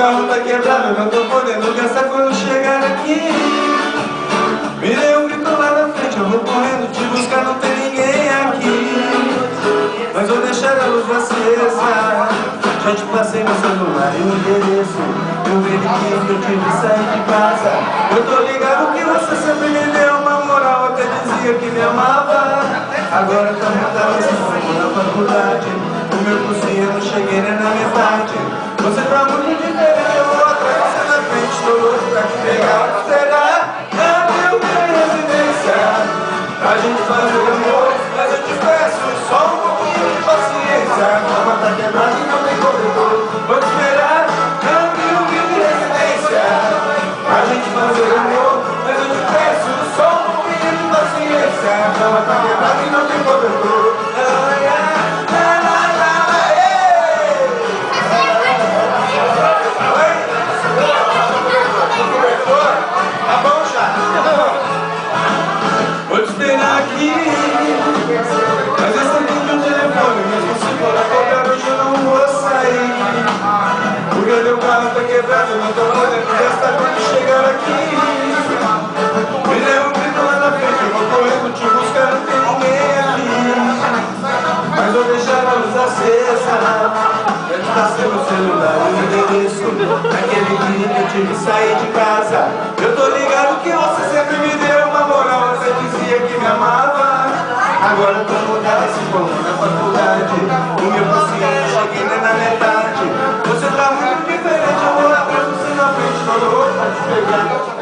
carro tá quebrado, não tô podendo gastar quando chegar aqui. Me dei um grito lá na frente, eu vou correndo te buscar, não tem ninguém aqui. Mas vou deixar a luz acesa. Já te passei meu celular e o endereço. Eu verifiquei que eu tive que sair de casa. Eu tô ligado que você sempre me deu uma moral, até dizia que me amava. Agora tá montado esse fogo na faculdade. O meu cursinho eu não cheguei nem na metade. Você tá muito diferente, eu vou atrás, você na frente, tô louco pra te pegar. Será? Abriu minha residência pra gente fazer amor, mas eu te peço só um pouquinho de paciência. A cama tá quebrada e não tem cobertor. Vou te esperar, abriu minha residência pra gente fazer amor, mas eu te peço só um pouquinho de paciência. A cama tá quebrada e não tem cobertor. Aqui, mas esse aqui é o telefone, mesmo se for a qualquer hoje eu não vou sair. Porque meu carro tá quebrado, não tô podendo gastar quando chegar aqui. Me deu um grito lá na frente, eu vou correndo te buscar, não tem ninguém aqui. Mas vou deixar a luz acesa. Deve estar sem meu celular e o endereço. Naquele dia que eu tive que sair de casa. Eu tô ligado que você sempre me deu uma moral, você dizia que me amava. Agora eu tô mudado esse povo na faculdade. O meu cursinho eu não cheguei nem na metade. Você tá muito diferente, eu vou atrás, você na frente, tô louco pra te pegar.